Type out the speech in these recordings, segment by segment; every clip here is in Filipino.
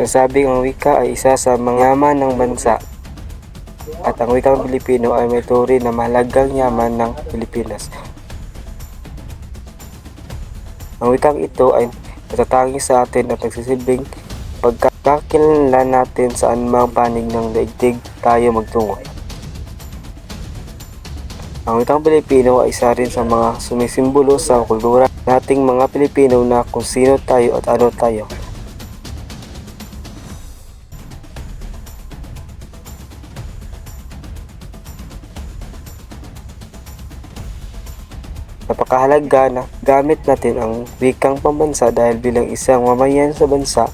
Sinasabing ang wika ay isa sa mga yaman ng bansa at ang wikang Pilipino ay may turing na mahalagang yaman ng Pilipinas. Ang wikang ito ay natatangi sa atin at nagsisilbing pagkakakilanlan natin sa anumang panig ng daigdig tayo magtungo. Ang wikang Pilipino ay isa rin sa mga sumisimbolo sa kultura nating mga Pilipino na kung sino tayo at ano tayo. Napakahalaga na gamit natin ang wikang pambansa dahil bilang isang mamayan sa bansa,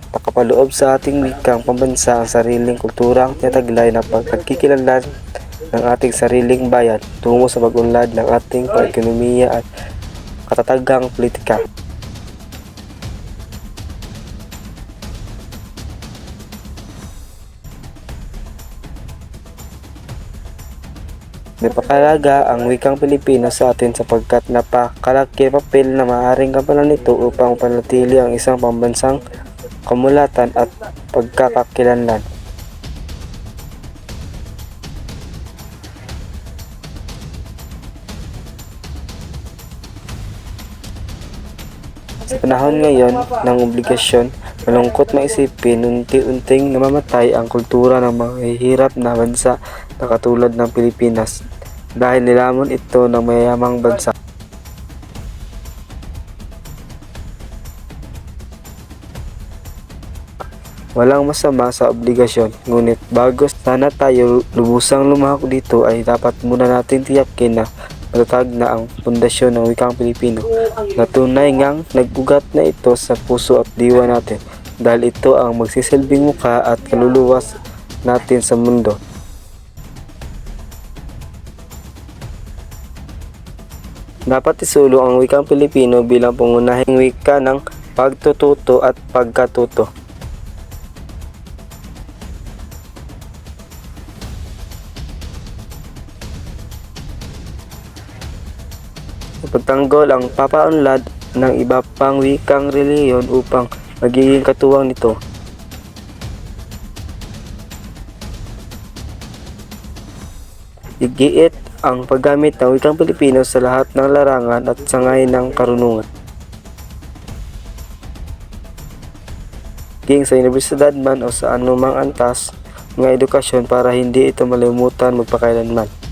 nakapaloob sa ating wikang pambansa ang sariling kulturang tinataglay na pagkikilanlan ng ating sariling bayan tungo sa pag-unlad ng ating pag-ekonomiya at katatagang politika. Napakahalaga ang wikang Pilipino sa atin sapagkat napakalaki papel na maaaring gampanan nito upang panatili ang isang pambansang kamulatan at pagkakakilanlan. Sa panahon ngayon ng obligasyon, malungkot maisipin unti-unting namamatay ang kultura ng mahihirap na bansa na katulad ng Pilipinas dahil nilamon ito ng mayayamang bansa. Walang masama sa obligasyon, ngunit bago sana tayo lubusang lumahok dito ay dapat muna natin tiyakin na matatag na ang pundasyon ng wikang Pilipino na tunay ngang nag-ugat na ito sa puso at diwa natin dahil ito ang magsisilbing mukha at kaluluwas natin sa mundo. Dapat isulong ang wikang Pilipino bilang pangunahing wika ng pagtututo at pagkatuto. Ipagtanggol ang papaunlad ng iba pang wikang reliyon upang magiging katuwang nito. Igiit ang paggamit ng wikang Pilipino sa lahat ng larangan at sangay ng karunungan. Ging sa universidad man o sa anumang antas ng edukasyon para hindi ito malimutan magpakailanman.